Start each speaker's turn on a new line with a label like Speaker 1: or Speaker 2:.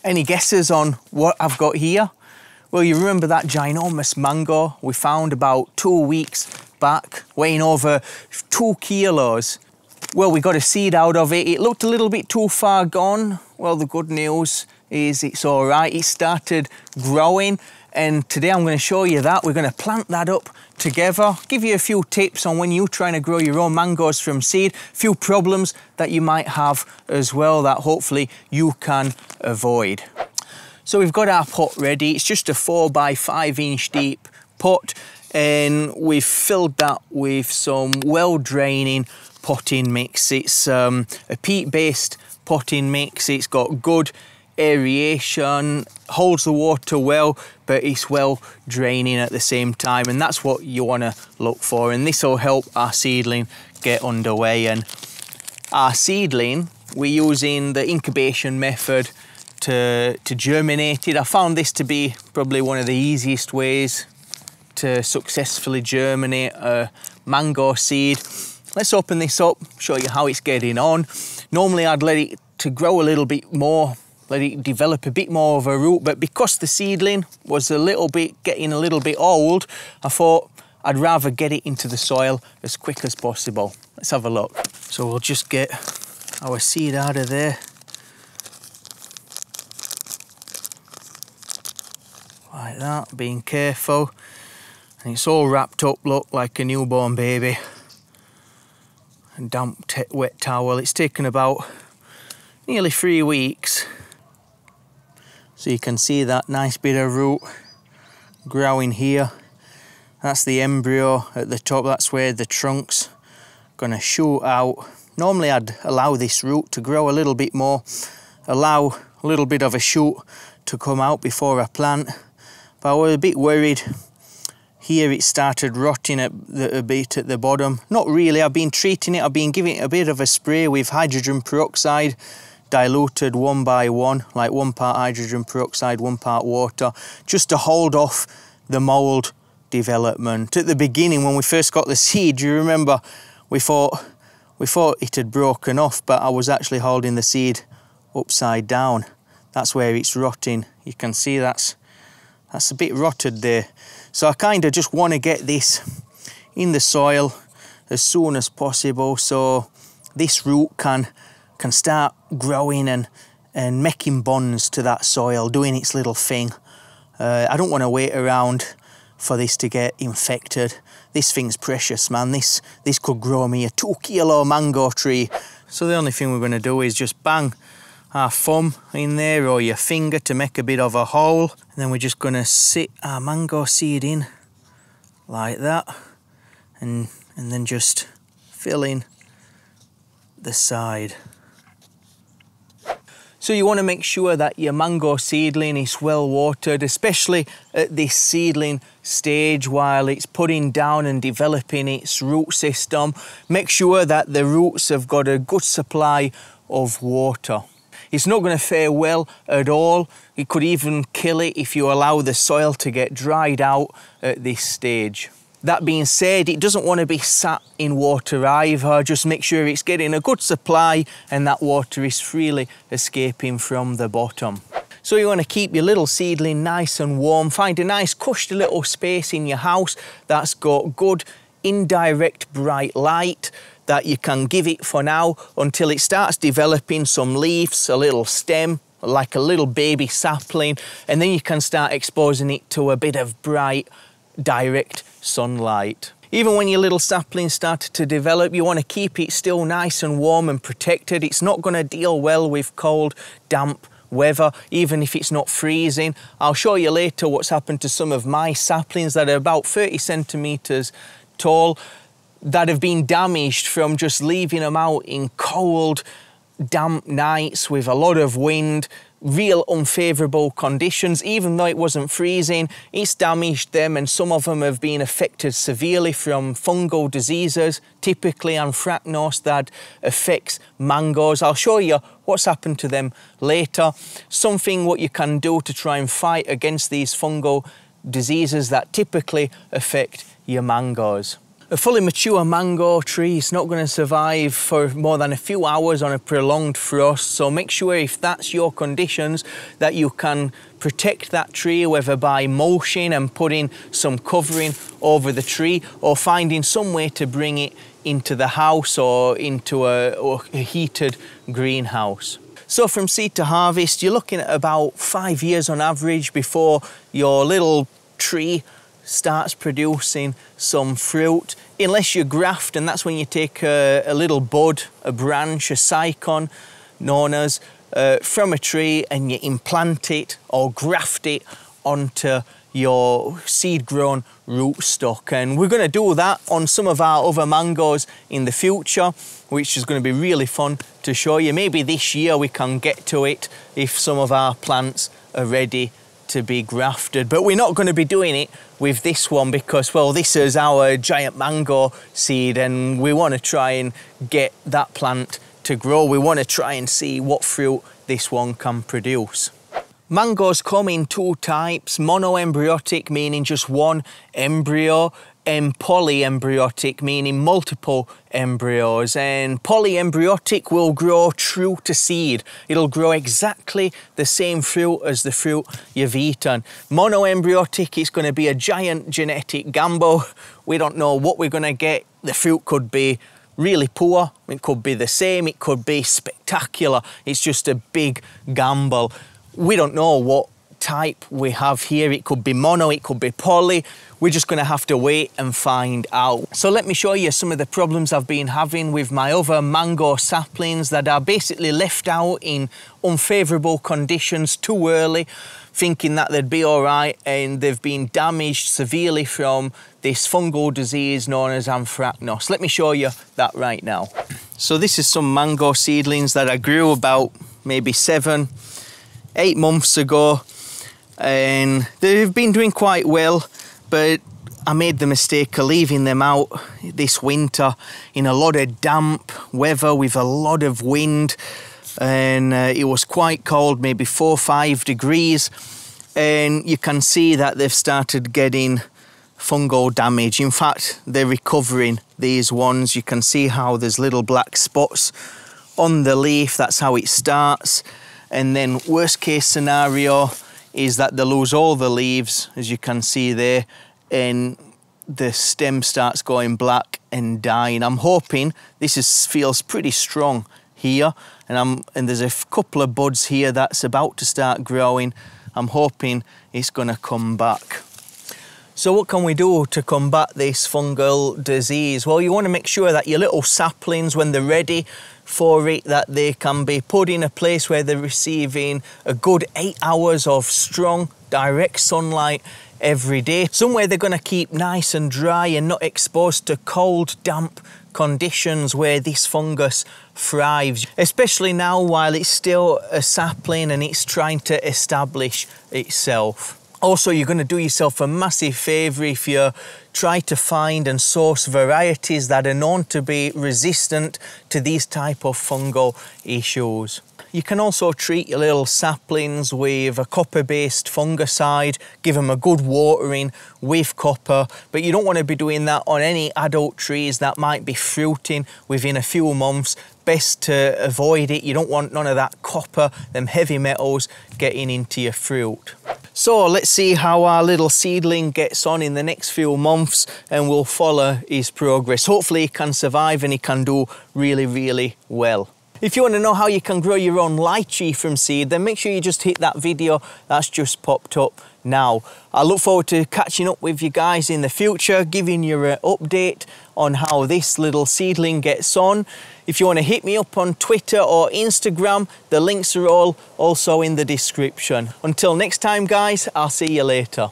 Speaker 1: Any guesses on what I've got here? Well, you remember that ginormous mango we found about 2 weeks back, weighing over 2 kilos? Well, we got a seed out of it. It looked a little bit too far gone. Well, the good news is it's all right. It started growing, and today I'm going to show you that. We're going to plant that up together, give you a few tips on when you're trying to grow your own mangoes from seed, a few problems that you might have as well that hopefully you can avoid. So we've got our pot ready. It's just a 4 by 5 inch deep pot, and we've filled that with some well-draining potting mix. It's a peat-based potting mix. It's got good aeration, holds the water well, but it's well draining at the same time, and that's what you want to look for, and this will help our seedling get underway. And our seedling, we're using the incubation method to germinate it. I found this to be probably one of the easiest ways to successfully germinate a mango seed. Let's open this up, show you how it's getting on. Normally I'd let it to grow a little bit more, let it develop a bit more of a root, but because the seedling was getting a little bit old, I thought I'd rather get it into the soil as quick as possible. Let's have a look. So we'll just get our seed out of there. Like that, being careful. And it's all wrapped up, look, like a newborn baby. And damp, wet towel. It's taken about nearly 3 weeks. So you can see that nice bit of root growing here. That's the embryo at the top. That's where the trunk's gonna shoot out. Normally I'd allow this root to grow a little bit more, allow a little bit of a shoot to come out before I plant. But I was a bit worried. Here it started rotting a bit at the bottom. Not really, I've been treating it, I've been giving it a bit of a spray with hydrogen peroxide, diluted 1 by 1, like 1 part hydrogen peroxide, 1 part water, just to hold off the mould development. At the beginning, when we first got the seed, you remember, we thought it had broken off, but I was actually holding the seed upside down. That's where it's rotting. You can see that's a bit rotted there. So I kind of just want to get this in the soil as soon as possible, so this root can start growing and making bonds to that soil, doing its little thing. I don't want to wait around for this to get infected. This thing's precious, man. This could grow me a 2 kilo mango tree. So the only thing we're going to do is just bang our thumb in there or your finger to make a bit of a hole, and then we're just going to sit our mango seed in like that, and then just fill in the side. So you want to make sure that your mango seedling is well watered, especially at this seedling stage while it's putting down and developing its root system. Make sure that the roots have got a good supply of water. It's not going to fare well at all. It could even kill it if you allow the soil to get dried out at this stage. That being said, it doesn't want to be sat in water either. Just make sure it's getting a good supply and that water is freely escaping from the bottom. So you want to keep your little seedling nice and warm. Find a nice cushy little space in your house that's got good indirect bright light that you can give it for now until it starts developing some leaves, a little stem, like a little baby sapling, and then you can start exposing it to a bit of bright direct sunlight. Even when your little saplings start to develop, you want to keep it still nice and warm and protected. It's not going to deal well with cold, damp weather, even if it's not freezing. I'll show you later what's happened to some of my saplings that are about 30 centimetres tall that have been damaged from just leaving them out in cold, damp nights with a lot of wind, real unfavourable conditions. Even though it wasn't freezing, it's damaged them, and some of them have been affected severely from fungal diseases, typically anthracnose, that affects mangoes. I'll show you what's happened to them later. Something what you can do to try and fight against these fungal diseases that typically affect your mangoes. A fully mature mango tree is not going to survive for more than a few hours on a prolonged frost, so make sure if that's your conditions that you can protect that tree, whether by mulching and putting some covering over the tree or finding some way to bring it into the house or into a heated greenhouse. So from seed to harvest, you're looking at about 5 years on average before your little tree starts producing some fruit, unless you graft, and that's when you take a little bud, a branch, a cycon, known as, from a tree, and you implant it or graft it onto your seed-grown rootstock. And we're going to do that on some of our other mangoes in the future, which is going to be really fun to show you. Maybe this year we can get to it if some of our plants are ready to be grafted, but we're not going to be doing it with this one because, well, this is our giant mango seed and we want to try and get that plant to grow. We want to try and see what fruit this one can produce. Mangoes come in two types: monoembryotic, meaning just one embryo, and polyembryotic, meaning multiple embryos. And polyembryotic will grow true to seed. It'll grow exactly the same fruit as the fruit you've eaten. Monoembryotic is going to be a giant genetic gamble. We don't know what we're going to get. The fruit could be really poor, it could be the same, it could be spectacular. It's just a big gamble. We don't know what type we have here. It could be mono, it could be poly. We're just going to have to wait and find out. So let me show you some of the problems I've been having with my other mango saplings that are basically left out in unfavourable conditions too early, thinking that they'd be all right, and they've been damaged severely from this fungal disease known as anthracnose. Let me show you that right now. So this is some mango seedlings that I grew about maybe 7-8 months ago, and they've been doing quite well, but I made the mistake of leaving them out this winter in a lot of damp weather with a lot of wind, and it was quite cold, maybe 4 or 5 degrees, and you can see that they've started getting fungal damage. In fact, they're recovering, these ones. You can see how there's little black spots on the leaf. That's how it starts. And then worst case scenario is that they lose all the leaves, as you can see there, and the stem starts going black and dying. I'm hoping this feels pretty strong here, and there's a couple of buds here that's about to start growing. I'm hoping it's going to come back. So what can we do to combat this fungal disease? Well, you want to make sure that your little saplings, when they're ready for it, that they can be put in a place where they're receiving a good 8 hours of strong direct sunlight every day. Somewhere they're going to keep nice and dry and not exposed to cold, damp conditions where this fungus thrives, especially now while it's still a sapling and it's trying to establish itself. Also, you're going to do yourself a massive favour if you try to find and source varieties that are known to be resistant to these type of fungal issues. You can also treat your little saplings with a copper-based fungicide, give them a good watering with copper, but you don't want to be doing that on any adult trees that might be fruiting within a few months. Best to avoid it. You don't want none of that copper, them heavy metals, getting into your fruit. So let's see how our little seedling gets on in the next few months, and we'll follow his progress. Hopefully he can survive and he can do really, really well. If you want to know how you can grow your own lychee from seed, then make sure you just hit that video that's just popped up now. I look forward to catching up with you guys in the future, giving you an update on how this little seedling gets on. If you want to hit me up on Twitter or Instagram, the links are all also in the description. Until next time, guys, I'll see you later.